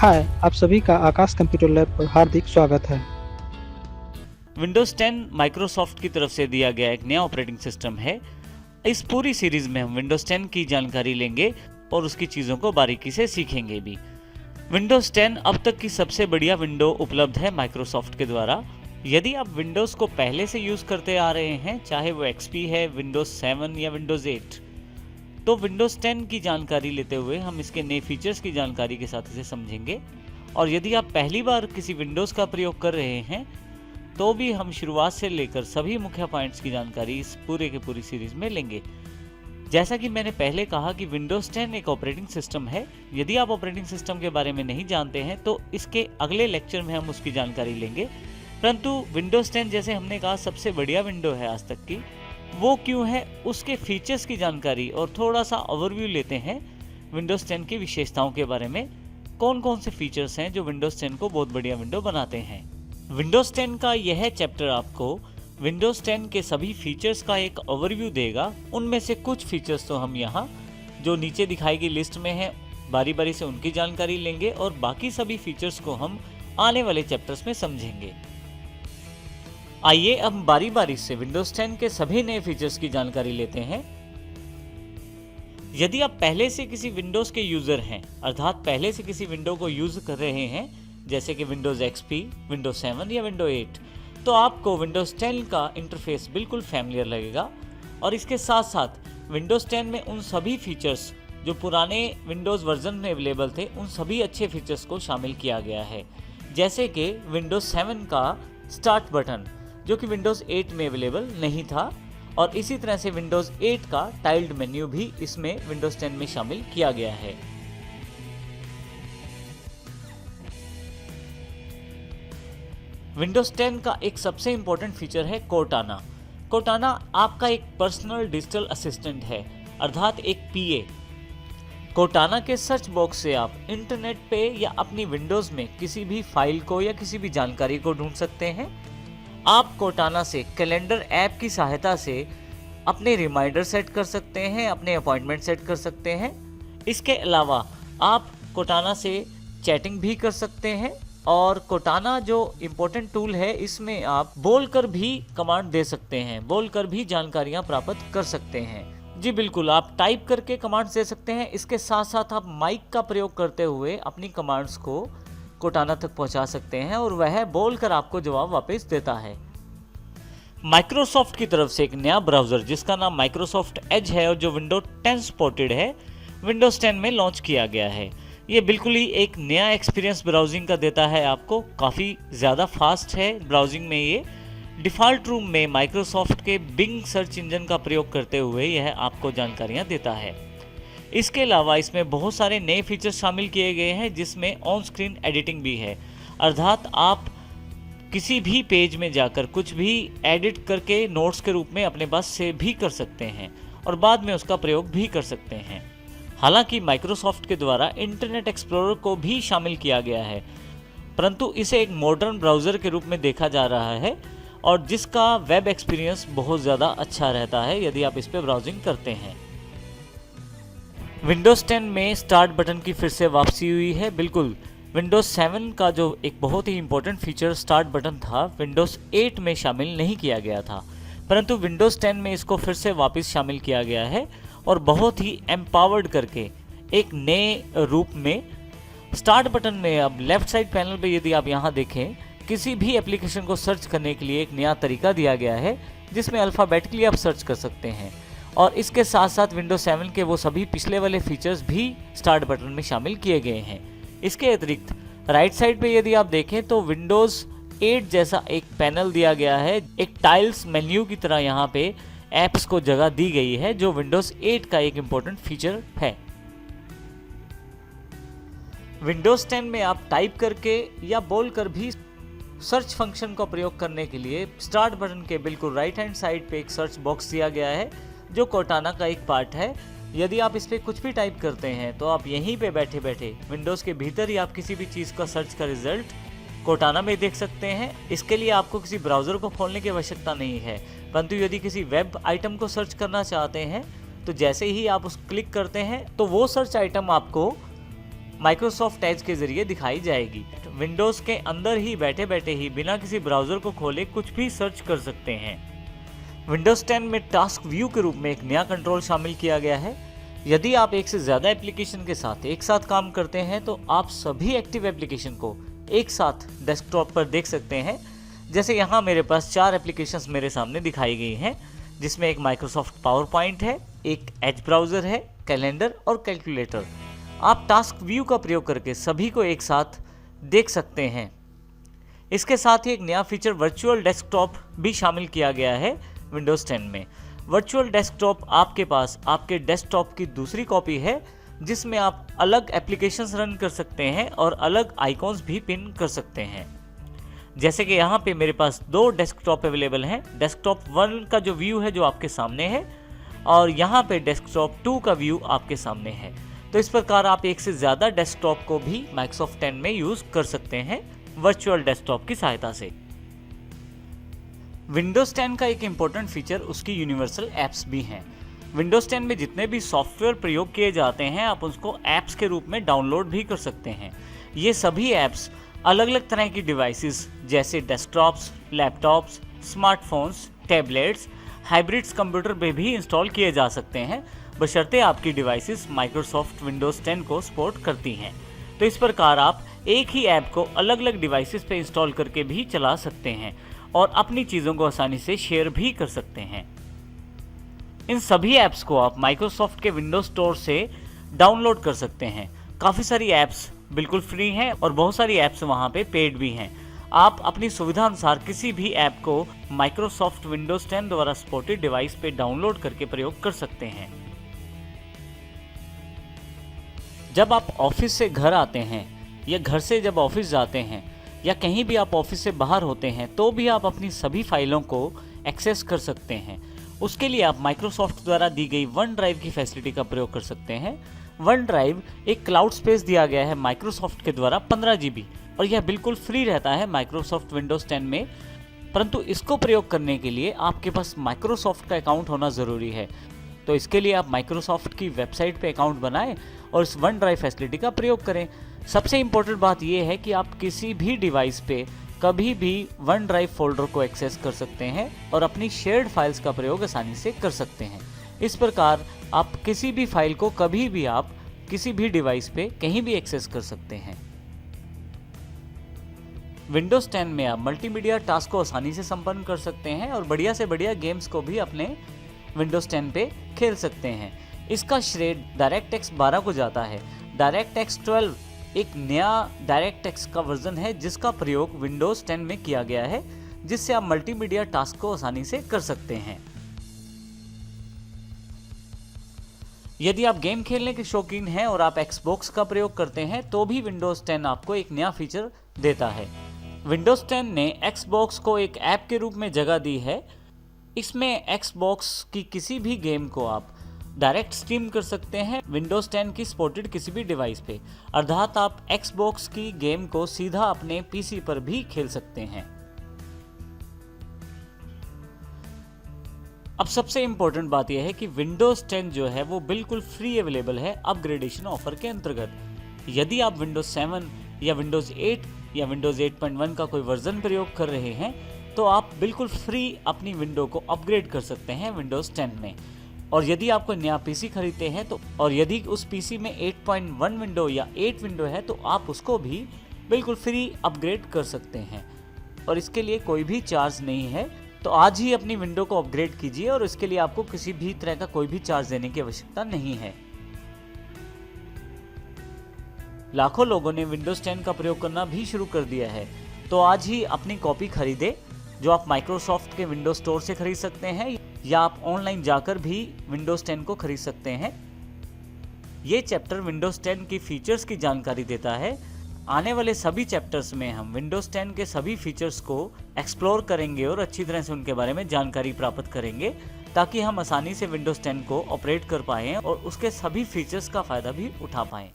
हाय, आप सभी का आकाश कंप्यूटर लैब पर हार्दिक स्वागत है। विंडोज़ 10 माइक्रोसॉफ्ट की तरफ से दिया गया एक नया ऑपरेटिंग सिस्टम है। इस पूरी सीरीज में हम विंडोज़ 10 की जानकारी लेंगे और उसकी चीज़ों को बारीकी से सीखेंगे भी। विंडोज़ 10 अब तक की सबसे बढ़िया विंडो उपलब्ध है माइक्रोसॉफ्ट के द्वारा। यदि आप विंडोज़ को पहले से यूज़ करते आ रहे हैं, चाहे वो एक्सपी है, विंडोज़ 7 या विंडोज़ 8, तो विंडोज़ 10 की जानकारी लेते हुए हम इसके नए फीचर्स की जानकारी के साथ इसे समझेंगे। और यदि आप पहली बार किसी विंडोज़ का प्रयोग कर रहे हैं तो भी हम शुरुआत से लेकर सभी मुख्य पॉइंट्स की जानकारी इस पूरे के पूरी सीरीज में लेंगे। जैसा कि मैंने पहले कहा कि विंडोज़ 10 एक ऑपरेटिंग सिस्टम है। यदि आप ऑपरेटिंग सिस्टम के बारे में नहीं जानते हैं तो इसके अगले लेक्चर में हम उसकी जानकारी लेंगे। परंतु विंडोज़ 10 जैसे हमने कहा सबसे बढ़िया विंडो है आज तक की, वो क्यों है, उसके फीचर्स की जानकारी और थोड़ा सा ओवरव्यू लेते हैं विंडोज़ 10 की विशेषताओं के बारे में। कौन कौन से फीचर्स हैं जो विंडोज़ 10 को बहुत बढ़िया विंडो बनाते हैं। विंडोज़ 10 का यह चैप्टर आपको विंडोज़ 10 के सभी फीचर्स का एक ओवरव्यू देगा। उनमें से कुछ फीचर्स तो हम यहाँ जो नीचे दिखाई गई लिस्ट में है बारी बारी से उनकी जानकारी लेंगे और बाकी सभी फीचर्स को हम आने वाले चैप्टर्स में समझेंगे। आइए अब बारी बारी से विंडोज़ 10 के सभी नए फीचर्स की जानकारी लेते हैं। यदि आप पहले से किसी विंडोज़ के यूज़र हैं, अर्थात पहले से किसी विंडो को यूज़ कर रहे हैं जैसे कि विंडोज़ एक्सपी, विंडोज़ 7 या विंडोज़ 8, तो आपको विंडोज़ 10 का इंटरफेस बिल्कुल फैमिलियर लगेगा। और इसके साथ साथ विंडोज़ 10 में उन सभी फीचर्स जो पुराने विंडोज़ वर्जन में अवेलेबल थे, उन सभी अच्छे फीचर्स को शामिल किया गया है। जैसे कि विंडोज़ 7 का स्टार्ट बटन जो कि विंडोज़ 8 में अवेलेबल नहीं था, और इसी तरह से विंडोज़ 8 का टाइल्ड मेन्यू भी इसमें विंडोज़ 10 में शामिल किया गया है। विंडोज़ 10 का एक सबसे इम्पोर्टेंट फीचर है कोर्टाना। कोर्टाना आपका एक पर्सनल डिजिटल असिस्टेंट है, अर्थात एक पीए। कोर्टाना के सर्च बॉक्स से आप इंटरनेट पे या अपनी विंडोज़ में किसी भी फाइल को या किसी भी जानकारी को ढूंढ सकते हैं। आप कोर्टाना से कैलेंडर ऐप की सहायता से अपने रिमाइंडर सेट कर सकते हैं, अपने अपॉइंटमेंट सेट कर सकते हैं। इसके अलावा आप कोर्टाना से चैटिंग भी कर सकते हैं। और कोर्टाना जो इम्पोर्टेंट टूल है, इसमें आप बोलकर भी कमांड दे सकते हैं, बोलकर भी जानकारियां प्राप्त कर सकते हैं। जी बिल्कुल, आप टाइप करके कमांड्स दे सकते हैं। इसके साथ साथ आप माइक का प्रयोग करते हुए अपनी कमांड्स को कोर्टाना तक पहुंचा सकते हैं और वह बोलकर आपको जवाब वापस देता है। माइक्रोसॉफ्ट की तरफ से एक नया ब्राउज़र जिसका नाम माइक्रोसॉफ्ट एज है और जो विंडोज 10 सपोर्टेड है, विंडोज़ 10 में लॉन्च किया गया है। ये बिल्कुल ही एक नया एक्सपीरियंस ब्राउजिंग का देता है आपको, काफ़ी ज़्यादा फास्ट है ब्राउजिंग में। ये डिफ़ॉल्ट रूम में माइक्रोसॉफ्ट के बिंग सर्च इंजन का प्रयोग करते हुए यह आपको जानकारियाँ देता है। इसके अलावा इसमें बहुत सारे नए फीचर्स शामिल किए गए हैं जिसमें ऑन स्क्रीन एडिटिंग भी है, अर्थात आप किसी भी पेज में जाकर कुछ भी एडिट करके नोट्स के रूप में अपने पास सेव भी कर सकते हैं और बाद में उसका प्रयोग भी कर सकते हैं। हालांकि माइक्रोसॉफ्ट के द्वारा इंटरनेट एक्सप्लोरर को भी शामिल किया गया है, परंतु इसे एक मॉडर्न ब्राउज़र के रूप में देखा जा रहा है और जिसका वेब एक्सपीरियंस बहुत ज़्यादा अच्छा रहता है यदि आप इस पर ब्राउजिंग करते हैं। विंडोज़ 10 में स्टार्ट बटन की फिर से वापसी हुई है। बिल्कुल, विंडोज़ 7 का जो एक बहुत ही इंपॉर्टेंट फीचर स्टार्ट बटन था, विंडोज़ 8 में शामिल नहीं किया गया था, परंतु विंडोज़ 10 में इसको फिर से वापस शामिल किया गया है और बहुत ही एम्पावर्ड करके एक नए रूप में। स्टार्ट बटन में अब लेफ्ट साइड पैनल पे यदि आप यहाँ देखें, किसी भी एप्लीकेशन को सर्च करने के लिए एक नया तरीका दिया गया है जिसमें अल्फ़ाबेटिकली आप सर्च कर सकते हैं। और इसके साथ साथ विंडोज़ 7 के वो सभी पिछले वाले फीचर्स भी स्टार्ट बटन में शामिल किए गए हैं। इसके अतिरिक्त राइट साइड पे यदि आप देखें तो विंडोज़ 8 जैसा एक पैनल दिया गया है, एक टाइल्स मेन्यू की तरह यहाँ पे ऐप्स को जगह दी गई है जो विंडोज़ 8 का एक इम्पोर्टेंट फीचर है। विंडोज़ 10 में आप टाइप करके या बोलकर भी सर्च फंक्शन का प्रयोग करने के लिए स्टार्ट बटन के बिल्कुल राइट हैंड साइड पे एक सर्च बॉक्स दिया गया है जो कोर्टाना का एक पार्ट है। यदि आप इस पर कुछ भी टाइप करते हैं तो आप यहीं पे बैठे बैठे विंडोज़ के भीतर ही आप किसी भी चीज़ का सर्च का रिजल्ट कोर्टाना में देख सकते हैं। इसके लिए आपको किसी ब्राउज़र को खोलने की आवश्यकता नहीं है, परंतु यदि किसी वेब आइटम को सर्च करना चाहते हैं तो जैसे ही आप उस क्लिक करते हैं तो वो सर्च आइटम आपको माइक्रोसॉफ्ट एज के जरिए दिखाई जाएगी। विंडोज के अंदर ही बैठे बैठे ही बिना किसी ब्राउजर को खोले कुछ भी सर्च कर सकते हैं। विंडोज 10 में टास्क व्यू के रूप में एक नया कंट्रोल शामिल किया गया है। यदि आप एक से ज़्यादा एप्लीकेशन के साथ एक साथ काम करते हैं तो आप सभी एक्टिव एप्लीकेशन को एक साथ डेस्कटॉप पर देख सकते हैं। जैसे यहाँ मेरे पास 4 एप्लीकेशंस मेरे सामने दिखाई गई हैं, जिसमें एक माइक्रोसॉफ्ट पावर पॉइंट है, एक एज ब्राउज़र है, कैलेंडर और कैलकुलेटर। आप टास्क व्यू का प्रयोग करके सभी को एक साथ देख सकते हैं। इसके साथ ही एक नया फीचर वर्चुअल डेस्कटॉप भी शामिल किया गया है विंडोज़ 10 में। वर्चुअल डेस्कटॉप आपके पास आपके डेस्कटॉप की दूसरी कॉपी है, जिसमें आप अलग एप्लीकेशंस रन कर सकते हैं और अलग आइकॉन्स भी पिन कर सकते हैं। जैसे कि यहाँ पे मेरे पास 2 डेस्कटॉप अवेलेबल हैं। डेस्कटॉप 1 का जो व्यू है जो आपके सामने है, और यहाँ पे डेस्कटॉप 2 का व्यू आपके सामने है। तो इस प्रकार आप एक से ज़्यादा डेस्कटॉप को भी माइक्रोसॉफ्ट 10 में यूज़ कर सकते हैं वर्चुअल डेस्कटॉप की सहायता से। विंडोज़ 10 का एक इम्पोर्टेंट फीचर उसकी यूनिवर्सल ऐप्स भी हैं। विंडोज़ 10 में जितने भी सॉफ्टवेयर प्रयोग किए जाते हैं आप उसको ऐप्स के रूप में डाउनलोड भी कर सकते हैं। ये सभी ऐप्स अलग अलग तरह की डिवाइसेस जैसे desktops, laptops, smartphones, tablets, hybrids computer पे भी इंस्टॉल किए जा सकते हैं, बशर्ते आपकी डिवाइसेस माइक्रोसॉफ्ट विंडोज़ 10 को सपोर्ट करती हैं। तो इस प्रकार आप एक ही ऐप को अलग अलग डिवाइसेस पे इंस्टॉल करके भी चला सकते हैं और अपनी चीज़ों को आसानी से शेयर भी कर सकते हैं। इन सभी ऐप्स को आप माइक्रोसॉफ्ट के विंडोज स्टोर से डाउनलोड कर सकते हैं। काफ़ी सारी ऐप्स बिल्कुल फ्री हैं और बहुत सारी ऐप्स वहाँ पे पेड भी हैं। आप अपनी सुविधा अनुसार किसी भी ऐप को माइक्रोसॉफ्ट विंडोज 10 द्वारा सपोर्टेड डिवाइस पे डाउनलोड करके प्रयोग कर सकते हैं। जब आप ऑफिस से घर आते हैं या घर से जब ऑफिस जाते हैं या कहीं भी आप ऑफिस से बाहर होते हैं तो भी आप अपनी सभी फाइलों को एक्सेस कर सकते हैं। उसके लिए आप माइक्रोसॉफ्ट द्वारा दी गई वन ड्राइव की फैसिलिटी का प्रयोग कर सकते हैं। वन ड्राइव एक क्लाउड स्पेस दिया गया है माइक्रोसॉफ्ट के द्वारा 15 GB, और यह बिल्कुल फ्री रहता है माइक्रोसॉफ्ट विंडोज़ 10 में। परंतु इसको प्रयोग करने के लिए आपके पास माइक्रोसॉफ्ट का अकाउंट होना ज़रूरी है। तो इसके लिए आप माइक्रोसॉफ्ट की वेबसाइट पे अकाउंट बनाएं और इस वन ड्राइव फैसिलिटी का प्रयोग करें। सबसे इम्पोर्टेंट बात यह है कि आप किसी भी डिवाइस पे कभी भी वन ड्राइव फोल्डर को एक्सेस कर सकते हैं और अपनी शेयर्ड फाइल्स का प्रयोग आसानी से कर सकते हैं। इस प्रकार आप किसी भी फाइल को कभी भी आप किसी भी डिवाइस पे कहीं भी एक्सेस कर सकते हैं। विंडोज़ 10 में आप मल्टीमीडिया टास्क को आसानी से संपन्न कर सकते हैं और बढ़िया से बढ़िया गेम्स को भी अपने विंडोज़ 10 पे खेल सकते हैं। इसका श्रेय डायरेक्ट एक्स 12 को जाता है। डायरेक्ट एक्स 12 एक नया डायरेक्ट एक्स का वर्जन है जिसका प्रयोग विंडोज़ 10 में किया गया है, जिससे आप मल्टीमीडिया टास्क को आसानी से कर सकते हैं। यदि आप गेम खेलने के शौकीन हैं और आप एक्सबॉक्स का प्रयोग करते हैं तो भी विंडोज़ 10 आपको एक नया फीचर देता है। विंडोज़ 10 ने एक्सबॉक्स को एक ऐप के रूप में जगह दी है। इसमें एक्सबॉक्स की किसी भी गेम को आप डायरेक्ट स्ट्रीम कर सकते हैं विंडोज़ 10 की सपोर्टेड किसी भी डिवाइस पे, अर्थात आप एक्सबॉक्स की गेम को सीधा अपने पीसी पर भी खेल सकते हैं। अब सबसे इम्पोर्टेंट बात यह है कि विंडोज़ 10 जो है वो बिल्कुल फ्री अवेलेबल है अपग्रेडेशन ऑफर के अंतर्गत। यदि आप विंडोज़ 7 या विंडोज़ 8 या विंडोज़ 8.1 का कोई वर्जन प्रयोग कर रहे हैं तो आप बिल्कुल फ्री अपनी विंडो को अपग्रेड कर सकते हैं विंडोज़ 10 में। और यदि आप कोई नया पीसी खरीदते हैं तो और यदि उस पीसी में 8.1 विंडो या 8 विंडो है तो आप उसको भी बिल्कुल फ्री अपग्रेड कर सकते हैं और इसके लिए कोई भी चार्ज नहीं है। तो आज ही अपनी विंडो को अपग्रेड कीजिए और इसके लिए आपको किसी भी तरह का कोई भी चार्ज देने की आवश्यकता नहीं है। लाखों लोगों ने विंडोज़ 10 का प्रयोग करना भी शुरू कर दिया है, तो आज ही अपनी कॉपी खरीदे जो आप माइक्रोसॉफ्ट के विंडोज स्टोर से खरीद सकते हैं या आप ऑनलाइन जाकर भी विंडोज़ 10 को खरीद सकते हैं। ये चैप्टर विंडोज़ 10 की फीचर्स की जानकारी देता है। आने वाले सभी चैप्टर्स में हम विंडोज़ 10 के सभी फीचर्स को एक्सप्लोर करेंगे और अच्छी तरह से उनके बारे में जानकारी प्राप्त करेंगे ताकि हम आसानी से विंडोज़ 10 को ऑपरेट कर पाएँ और उसके सभी फीचर्स का फ़ायदा भी उठा पाएँ।